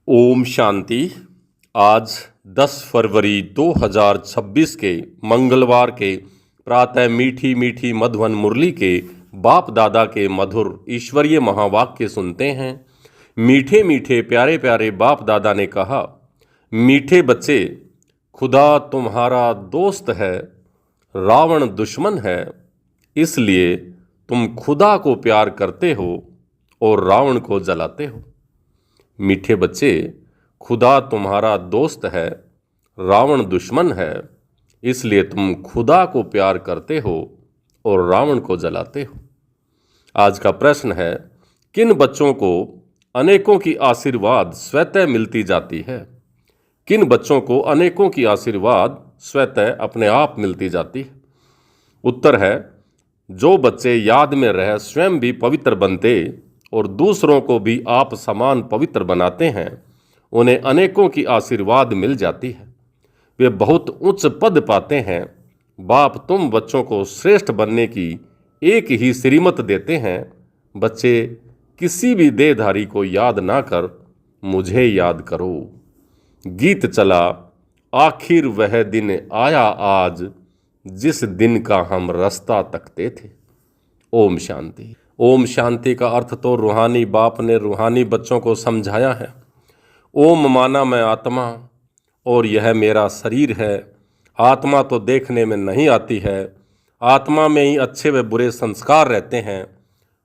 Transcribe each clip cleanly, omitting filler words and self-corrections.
ओम शांति। आज 10 फरवरी 2026 के मंगलवार के प्रातः मीठी मीठी मधुवन मुरली के बाप दादा के मधुर ईश्वरीय महावाक्य सुनते हैं। मीठे मीठे प्यारे प्यारे बाप दादा ने कहा, मीठे बच्चे, खुदा तुम्हारा दोस्त है, रावण दुश्मन है, इसलिए तुम खुदा को प्यार करते हो और रावण को जलाते हो। मीठे बच्चे, खुदा तुम्हारा दोस्त है, रावण दुश्मन है, इसलिए तुम खुदा को प्यार करते हो और रावण को जलाते हो। आज का प्रश्न है, किन बच्चों को अनेकों की आशीर्वाद स्वतः मिलती जाती है? किन बच्चों को अनेकों की आशीर्वाद स्वतः अपने आप मिलती जाती है? उत्तर है, जो बच्चे याद में रह स्वयं भी पवित्र बनते और दूसरों को भी आप समान पवित्र बनाते हैं, उन्हें अनेकों की आशीर्वाद मिल जाती है। वे बहुत उच्च पद पाते हैं। बाप तुम बच्चों को श्रेष्ठ बनने की एक ही श्रीमत देते हैं। बच्चे, किसी भी देहधारी को याद ना कर मुझे याद करो। गीत चला, आखिर वह दिन आया आज, जिस दिन का हम रास्ता तकते थे। ओम शांति। ओम शांति का अर्थ तो रूहानी बाप ने रूहानी बच्चों को समझाया है। ओम माना मैं आत्मा और यह मेरा शरीर है। आत्मा तो देखने में नहीं आती है। आत्मा में ही अच्छे व बुरे संस्कार रहते हैं।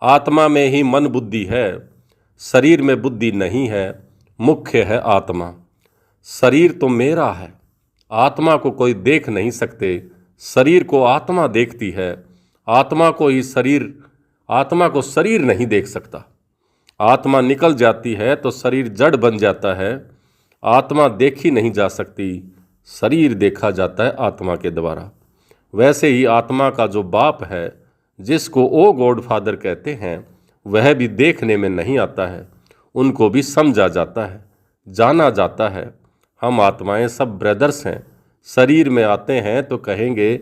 आत्मा में ही मन बुद्धि है, शरीर में बुद्धि नहीं है। मुख्य है आत्मा। शरीर तो मेरा है। आत्मा को कोई देख नहीं सकते, शरीर को आत्मा देखती है। आत्मा को शरीर नहीं देख सकता। आत्मा निकल जाती है तो शरीर जड़ बन जाता है। आत्मा देखी नहीं जा सकती, शरीर देखा जाता है आत्मा के द्वारा। वैसे ही आत्मा का जो बाप है, जिसको ओ गॉड फादर कहते हैं, वह भी देखने में नहीं आता है, उनको भी समझा जाता है, जाना जाता है। हम आत्माएं सब ब्रदर्स हैं। शरीर में आते हैं तो कहेंगे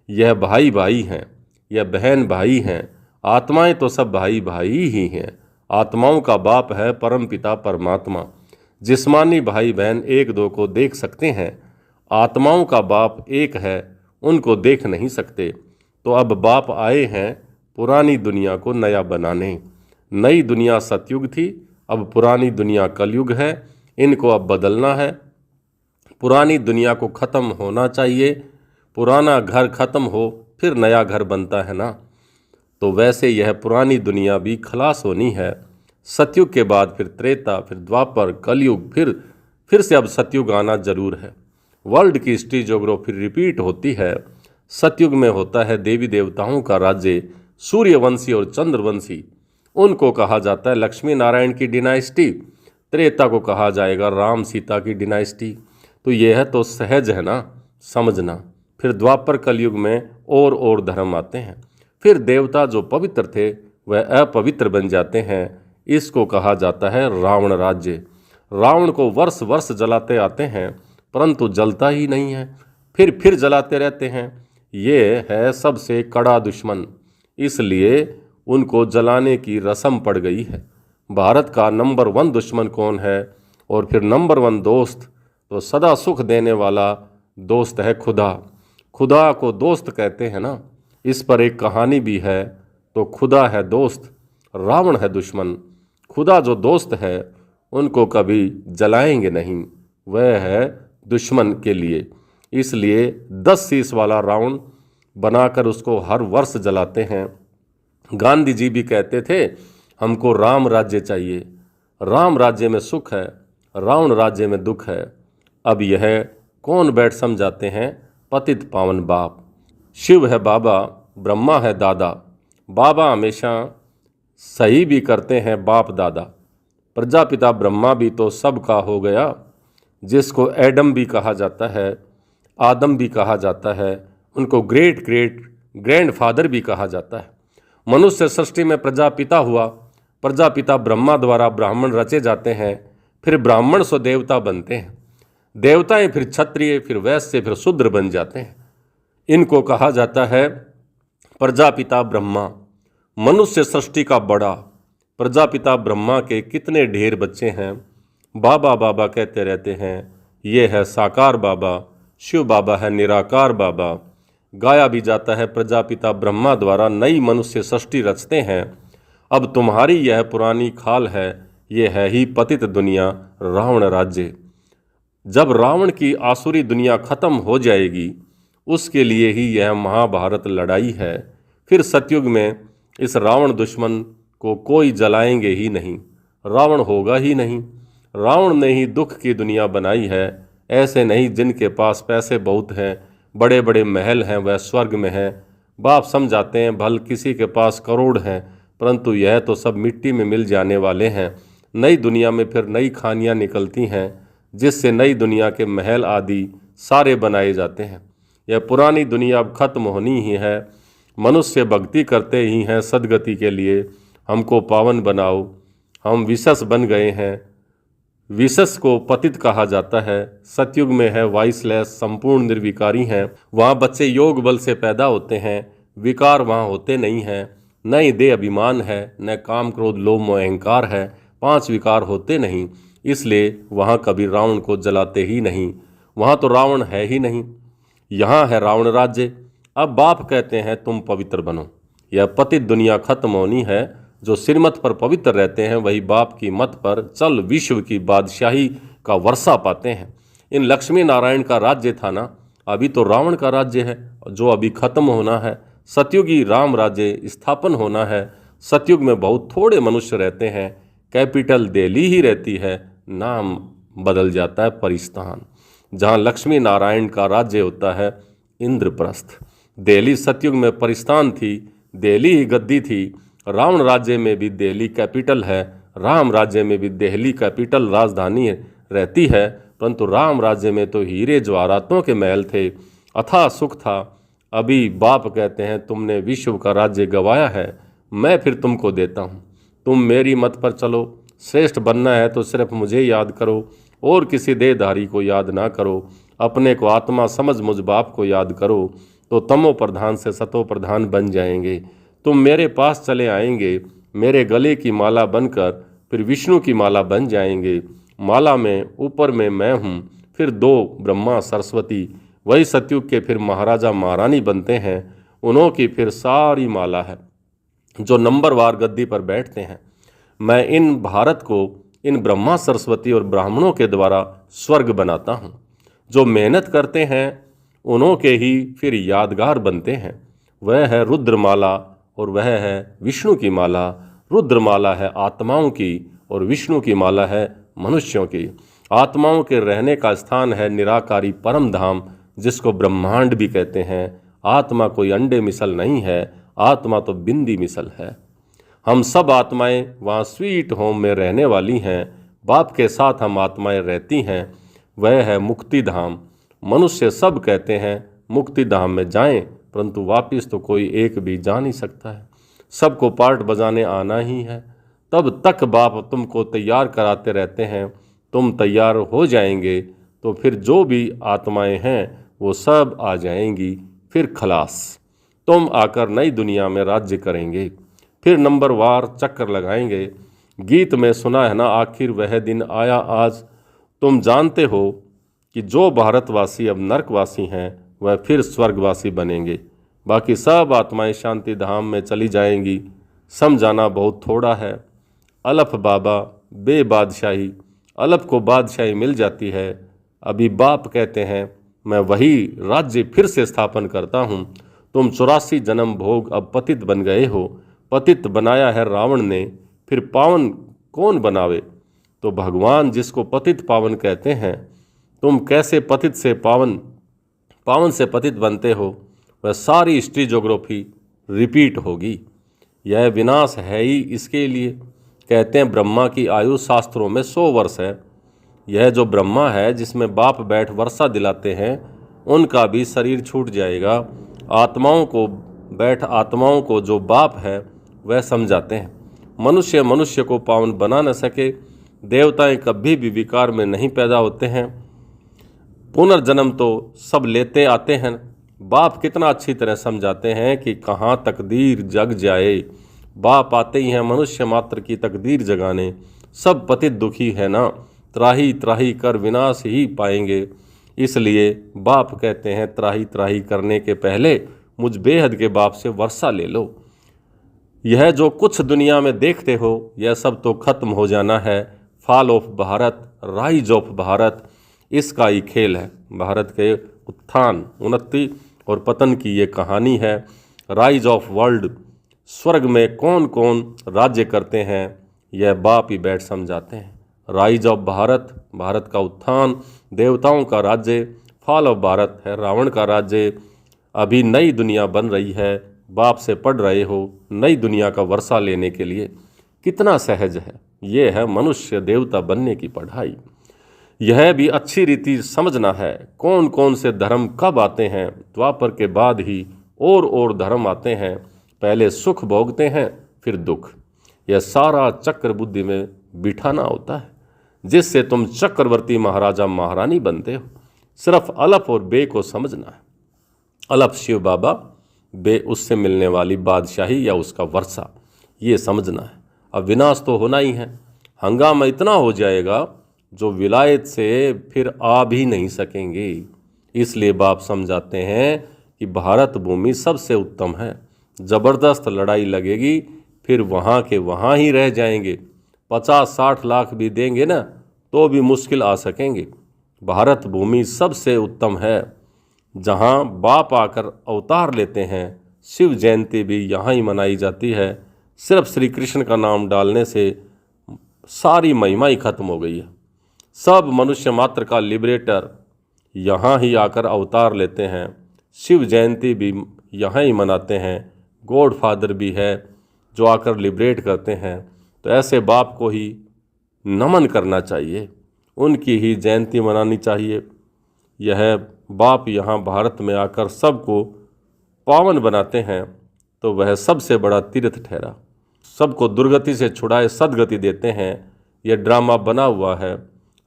यह भाई भाई हैं, यह बहन भाई हैं। आत्माएं तो सब भाई भाई ही हैं। आत्माओं का बाप है परम पिता परमात्मा। जिस्मानी भाई बहन एक दो को देख सकते हैं, आत्माओं का बाप एक है, उनको देख नहीं सकते। तो अब बाप आए हैं पुरानी दुनिया को नया बनाने। नई दुनिया सतयुग थी, अब पुरानी दुनिया कलयुग है। इनको अब बदलना है। पुरानी दुनिया को ख़त्म होना चाहिए। पुराना घर ख़त्म हो फिर नया घर बनता है ना। तो वैसे यह पुरानी दुनिया भी खलास होनी है। सतयुग के बाद फिर त्रेता, फिर द्वापर, कलयुग, फिर से अब सतयुग आना जरूर है। वर्ल्ड की हिस्ट्री जो फिर रिपीट होती है। सतयुग में होता है देवी देवताओं का राज्य, सूर्यवंशी और चंद्रवंशी। उनको कहा जाता है लक्ष्मी नारायण की डिनाइस्टी। त्रेता को कहा जाएगा राम सीता की डिनाइस्टी। तो यह तो सहज है ना समझना। फिर द्वापर कलयुग में और धर्म आते हैं। फिर देवता जो पवित्र थे वह अपवित्र बन जाते हैं। इसको कहा जाता है रावण राज्य। रावण को वर्ष वर्ष जलाते आते हैं, परंतु जलता ही नहीं है। फिर जलाते रहते हैं। ये है सबसे कड़ा दुश्मन, इसलिए उनको जलाने की रस्म पड़ गई है। भारत का नंबर 1 दुश्मन कौन है? और फिर नंबर 1 दोस्त तो सदा सुख देने वाला दोस्त है खुदा। खुदा को दोस्त कहते हैं ना। इस पर एक कहानी भी है। तो खुदा है दोस्त, रावण है दुश्मन। खुदा जो दोस्त है उनको कभी जलाएंगे नहीं, वह है दुश्मन के लिए। इसलिए 10 शीश वाला रावण बनाकर उसको हर वर्ष जलाते हैं। गांधी जी भी कहते थे हमको राम राज्य चाहिए। राम राज्य में सुख है, रावण राज्य में दुख है। अब यह कौन बैठ समझाते हैं? पतित पावन बाप। शिव है बाबा, ब्रह्मा है दादा। बाबा हमेशा सही भी करते हैं बाप दादा। प्रजापिता ब्रह्मा भी तो सबका हो गया, जिसको एडम भी कहा जाता है, आदम भी कहा जाता है, उनको ग्रेट ग्रैंडफादर भी कहा जाता है। मनुष्य सृष्टि में प्रजापिता हुआ। प्रजापिता ब्रह्मा द्वारा ब्राह्मण रचे जाते हैं, फिर ब्राह्मण सो देवता बनते हैं। देवताएं फिर क्षत्रिय, फिर वैश्य, फिर शूद्र बन जाते हैं। इनको कहा जाता है प्रजापिता ब्रह्मा। मनुष्य सृष्टि का बड़ा। प्रजापिता ब्रह्मा के कितने ढेर बच्चे हैं। बाबा बाबा कहते रहते हैं। ये है साकार बाबा, शिव बाबा है निराकार बाबा। गाया भी जाता है प्रजापिता ब्रह्मा द्वारा नई मनुष्य सृष्टि रचते हैं। अब तुम्हारी यह पुरानी खाल है, ये है ही पतित दुनिया रावण राज्य। जब रावण की आसुरी दुनिया खत्म हो जाएगी, उसके लिए ही यह महाभारत लड़ाई है। फिर सतयुग में इस रावण दुश्मन को कोई जलाएंगे ही नहीं, रावण होगा ही नहीं। रावण ने ही दुख की दुनिया बनाई है। ऐसे नहीं जिनके पास पैसे बहुत हैं, बड़े बड़े महल हैं, वह स्वर्ग में हैं। बाप समझाते हैं भल किसी के पास करोड़ हैं, परंतु यह तो सब मिट्टी में मिल जाने वाले हैं। नई दुनिया में फिर नई खानियाँ निकलती हैं, जिससे नई दुनिया के महल आदि सारे बनाए जाते हैं। यह पुरानी दुनिया अब खत्म होनी ही है। मनुष्य भक्ति करते ही हैं सदगति के लिए, हमको पावन बनाओ। हम विशस बन गए हैं। विशस को पतित कहा जाता है। सतयुग में है वाइसलेस, संपूर्ण निर्विकारी हैं। वहाँ बच्चे योग बल से पैदा होते हैं, विकार वहाँ होते नहीं हैं। न ही देह अभिमान है, न काम क्रोध लोभ मोह अहंकार है। 5 विकार होते नहीं, इसलिए वहाँ कभी रावण को जलाते ही नहीं। वहाँ तो रावण है ही नहीं, यहाँ है रावण राज्य। अब बाप कहते हैं तुम पवित्र बनो। यह पतित दुनिया खत्म होनी है। जो सिरमत पर पवित्र रहते हैं वही बाप की मत पर चल विश्व की बादशाही का वर्षा पाते हैं। इन लक्ष्मी नारायण का राज्य था ना, अभी तो रावण का राज्य है जो अभी खत्म होना है। सतयुगी राम राज्य स्थापन होना है। सतयुग में बहुत थोड़े मनुष्य रहते हैं, कैपिटल दिल्ली ही रहती है, नाम बदल जाता है परिस्थान। जहाँ लक्ष्मी नारायण का राज्य होता है इंद्रप्रस्थ। दिल्ली सतयुग में परिस्थान थी, दिल्ली ही गद्दी थी। रावण राज्य में भी दिल्ली कैपिटल है, राम राज्य में भी दिल्ली कैपिटल राजधानी रहती है। परंतु राम राज्य में तो हीरे जवाहरातों के महल थे, अथाह सुख था। अभी बाप कहते हैं तुमने विश्व का राज्य गंवाया है, मैं फिर तुमको देता हूँ। तुम मेरी मत पर चलो। श्रेष्ठ बनना है तो सिर्फ मुझे याद करो और किसी देहधारी को याद ना करो। अपने को आत्मा समझ मुझ बाप को याद करो तो तमो प्रधान से सतो प्रधान बन जाएंगे। तुम मेरे पास चले आएंगे, मेरे गले की माला बनकर फिर विष्णु की माला बन जाएंगे। माला में ऊपर में मैं हूँ, फिर 2 ब्रह्मा सरस्वती, वही सतयुग के फिर महाराजा महारानी बनते हैं। उन्हों की फिर सारी माला है जो नंबरवार गद्दी पर बैठते हैं। मैं इन भारत को इन ब्रह्मा सरस्वती और ब्राह्मणों के द्वारा स्वर्ग बनाता हूँ। जो मेहनत करते हैं उन्हों के ही फिर यादगार बनते हैं। वह है रुद्रमाला और वह है विष्णु की माला। रुद्रमाला है आत्माओं की और विष्णु की माला है मनुष्यों की। आत्माओं के रहने का स्थान है निराकारी परम धाम, जिसको ब्रह्मांड भी कहते हैं। आत्मा कोई अंडे मिसल नहीं है, आत्मा तो बिंदी मिसल है। हम सब आत्माएं वहाँ स्वीट होम में रहने वाली हैं। बाप के साथ हम आत्माएं रहती हैं। वह है मुक्ति धाम। मनुष्य सब कहते हैं मुक्ति धाम में जाएं, परंतु वापिस तो कोई एक भी जा नहीं सकता है। सबको पार्ट बजाने आना ही है। तब तक बाप तुमको तैयार कराते रहते हैं। तुम तैयार हो जाएंगे तो फिर जो भी आत्माएं हैं वो सब आ जाएंगी। फिर खलास, तुम आकर नई दुनिया में राज्य करेंगे। फिर नंबरवार चक्कर लगाएंगे। गीत में सुना है ना, आखिर वह दिन आया आज। तुम जानते हो कि जो भारतवासी अब नरकवासी हैं वह फिर स्वर्गवासी बनेंगे। बाकी सब आत्माएं शांति धाम में चली जाएंगी। समझाना बहुत थोड़ा है। अलफ बाबा बेबादशाही, अलफ को बादशाही मिल जाती है। अभी बाप कहते हैं मैं वही राज्य फिर से स्थापन करता हूँ। तुम 84 जन्म भोग अब पतित बन गए हो। पतित बनाया है रावण ने, फिर पावन कौन बनावे? तो भगवान जिसको पतित पावन कहते हैं। तुम कैसे पतित से पावन, पावन से पतित बनते हो, वह सारी हिस्ट्री ज्योग्राफी रिपीट होगी। यह विनाश है ही इसके लिए। कहते हैं ब्रह्मा की आयु शास्त्रों में 100 वर्ष है। यह जो ब्रह्मा है जिसमें बाप बैठ वर्षा दिलाते हैं, उनका भी शरीर छूट जाएगा। आत्माओं को जो बाप है वह समझाते हैं। मनुष्य मनुष्य को पावन बना न सके। देवताएं कभी भी विकार में नहीं पैदा होते हैं। पुनर्जन्म तो सब लेते आते हैं। बाप कितना अच्छी तरह समझाते हैं कि कहाँ तकदीर जग जाए। बाप आते ही हैं मनुष्य मात्र की तकदीर जगाने। सब पतित दुखी है ना, त्राही त्राही कर विनाश ही पाएंगे। इसलिए बाप कहते हैं त्राही त्राही करने के पहले मुझ बेहद के बाप से वर्षा ले लो। यह जो कुछ दुनिया में देखते हो यह सब तो खत्म हो जाना है। Fall of Bharat, rise of Bharat, इसका ही खेल है। भारत के उत्थान, उन्नति और पतन की ये कहानी है। राइज ऑफ वर्ल्ड, स्वर्ग में कौन कौन राज्य करते हैं यह बाप ही बैठ समझाते हैं। राइज ऑफ भारत, भारत का उत्थान, देवताओं का राज्य। फॉल ऑफ भारत है रावण का राज्य। अभी नई दुनिया बन रही है, बाप से पढ़ रहे हो नई दुनिया का वर्षा लेने के लिए। कितना सहज है, ये है मनुष्य देवता बनने की पढ़ाई। यह भी अच्छी रीति समझना है कौन कौन से धर्म कब आते हैं। द्वापर के बाद ही और धर्म आते हैं। पहले सुख भोगते हैं फिर दुख। यह सारा चक्र बुद्धि में बिठाना होता है, जिससे तुम चक्रवर्ती महाराजा महारानी बनते हो। सिर्फ अलफ और बे को समझना है। अलफ शिव बाबा, बे उससे मिलने वाली बादशाही या उसका वर्षा, ये समझना है। अब विनाश तो होना ही है। हंगामा इतना हो जाएगा जो विलायत से फिर आ भी नहीं सकेंगे। इसलिए बाप समझाते हैं कि भारत भूमि सबसे उत्तम है। ज़बरदस्त लड़ाई लगेगी फिर वहाँ के वहाँ ही रह जाएंगे। 50-60 लाख भी देंगे ना तो भी मुश्किल आ सकेंगे। भारत भूमि सबसे उत्तम है, जहाँ बाप आकर अवतार लेते हैं। शिव जयंती भी यहाँ ही मनाई जाती है। सिर्फ श्री कृष्ण का नाम डालने से सारी महिमा ही खत्म हो गई है। सब मनुष्य मात्र का लिबरेटर यहाँ ही आकर अवतार लेते हैं। शिव जयंती भी यहाँ ही मनाते हैं। गॉड फादर भी है जो आकर लिबरेट करते हैं। तो ऐसे बाप को ही नमन करना चाहिए, उनकी ही जयंती मनानी चाहिए। यह बाप यहाँ भारत में आकर सबको पावन बनाते हैं तो वह सबसे बड़ा तीर्थ ठहरा। सबको दुर्गति से छुड़ाए सदगति देते हैं। यह ड्रामा बना हुआ है।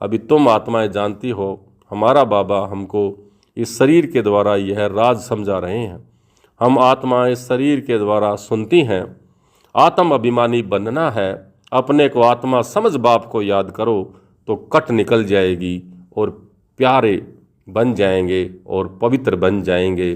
अभी तुम आत्माएं जानती हो, हमारा बाबा हमको इस शरीर के द्वारा यह राज समझा रहे हैं। हम आत्माएं शरीर के द्वारा सुनती हैं। आत्म अभिमानी बनना है। अपने को आत्मा समझ बाप को याद करो तो कट निकल जाएगी और प्यारे बन जाएंगे और पवित्र बन जाएंगे।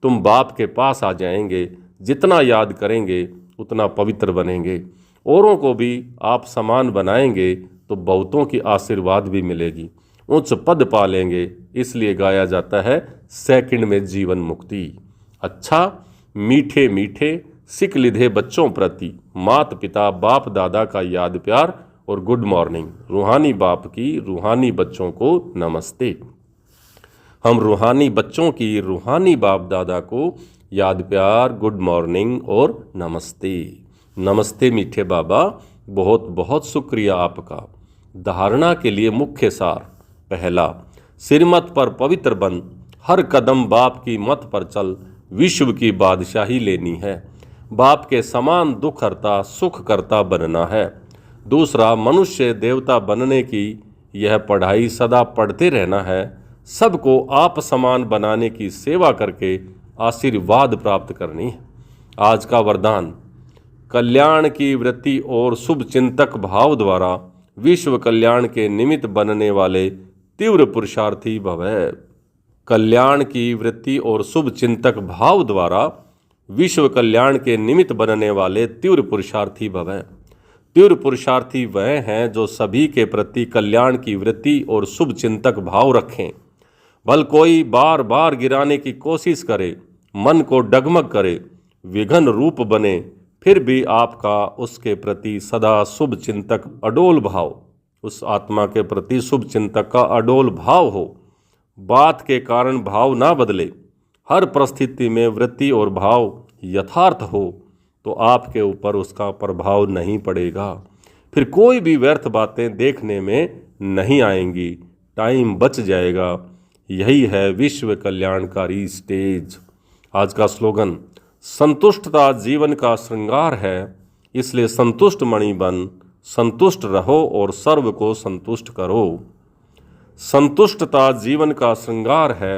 तुम बाप के पास आ जाएंगे। जितना याद करेंगे उतना पवित्र बनेंगे। औरों को भी आप समान बनाएंगे तो बहुतों की आशीर्वाद भी मिलेगी, उच्च पद पालेंगे। इसलिए गाया जाता है सेकंड में जीवन मुक्ति। अच्छा, मीठे मीठे सिक लिधे बच्चों प्रति मात पिता बाप दादा का याद प्यार और गुड मॉर्निंग। रूहानी बाप की रूहानी बच्चों को नमस्ते। हम रूहानी बच्चों की रूहानी बाप दादा को याद प्यार, गुड मॉर्निंग और नमस्ते। नमस्ते मीठे बाबा, बहुत बहुत शुक्रिया आपका। धारणा के लिए मुख्य सार। पहला, सिरमत पर पवित्र बन, हर कदम बाप की मत पर चल, विश्व की बादशाही लेनी है। बाप के समान दुख हरता सुख करता बनना है। दूसरा, मनुष्य देवता बनने की यह पढ़ाई सदा पढ़ते रहना है। सबको आप समान बनाने की सेवा करके आशीर्वाद प्राप्त करनी है। आज का वरदान, कल्याण की वृत्ति और शुभ चिंतक भाव द्वारा विश्व कल्याण के निमित्त बनने वाले तीव्र पुरुषार्थी भवै। कल्याण की वृत्ति और शुभ चिंतक भाव द्वारा विश्व कल्याण के निमित्त बनने वाले तीव्र पुरुषार्थी भवै। तीव्र पुरुषार्थी वह हैं जो सभी के प्रति कल्याण की वृत्ति और शुभ चिंतक भाव रखें। भल कोई बार बार गिराने की कोशिश करे, मन को डगमग करे, विघन रूप बने, फिर भी आपका उसके प्रति सदा शुभ चिंतक अडोल भाव, उस आत्मा के प्रति शुभ चिंतक का अडोल भाव हो। बात के कारण भाव ना बदले, हर परिस्थिति में वृत्ति और भाव यथार्थ हो तो आपके ऊपर उसका प्रभाव नहीं पड़ेगा। फिर कोई भी व्यर्थ बातें देखने में नहीं आएंगी, टाइम बच जाएगा। यही है विश्व कल्याणकारी स्टेज। आज का स्लोगन, संतुष्टता जीवन का श्रृंगार है, इसलिए संतुष्ट मणि बन, संतुष्ट रहो और सर्व को संतुष्ट करो। संतुष्टता जीवन का श्रृंगार है,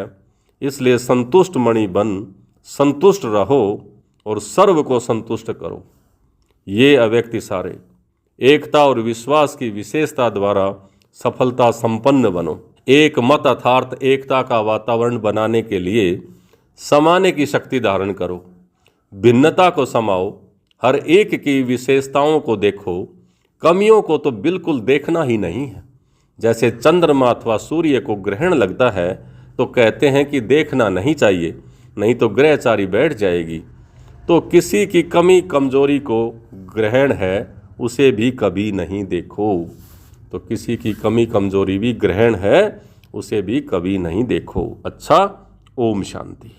इसलिए संतुष्ट मणि बन, संतुष्ट रहो और सर्व को संतुष्ट करो। ये अव्यक्त इशारे एकता और विश्वास की विशेषता द्वारा सफलता संपन्न बनो। एक मत अर्थात एकता का वातावरण बनाने के लिए समाने की शक्ति धारण करो। भिन्नता को समाओ, हर एक की विशेषताओं को देखो, कमियों को तो बिल्कुल देखना ही नहीं है। जैसे चंद्रमा अथवा सूर्य को ग्रहण लगता है तो कहते हैं कि देखना नहीं चाहिए, नहीं तो ग्रहचारी बैठ जाएगी। तो किसी की कमी कमजोरी को ग्रहण है, उसे भी कभी नहीं देखो। तो किसी की कमी कमजोरी भी ग्रहण है, उसे भी कभी नहीं देखो। अच्छा, ओम शांति।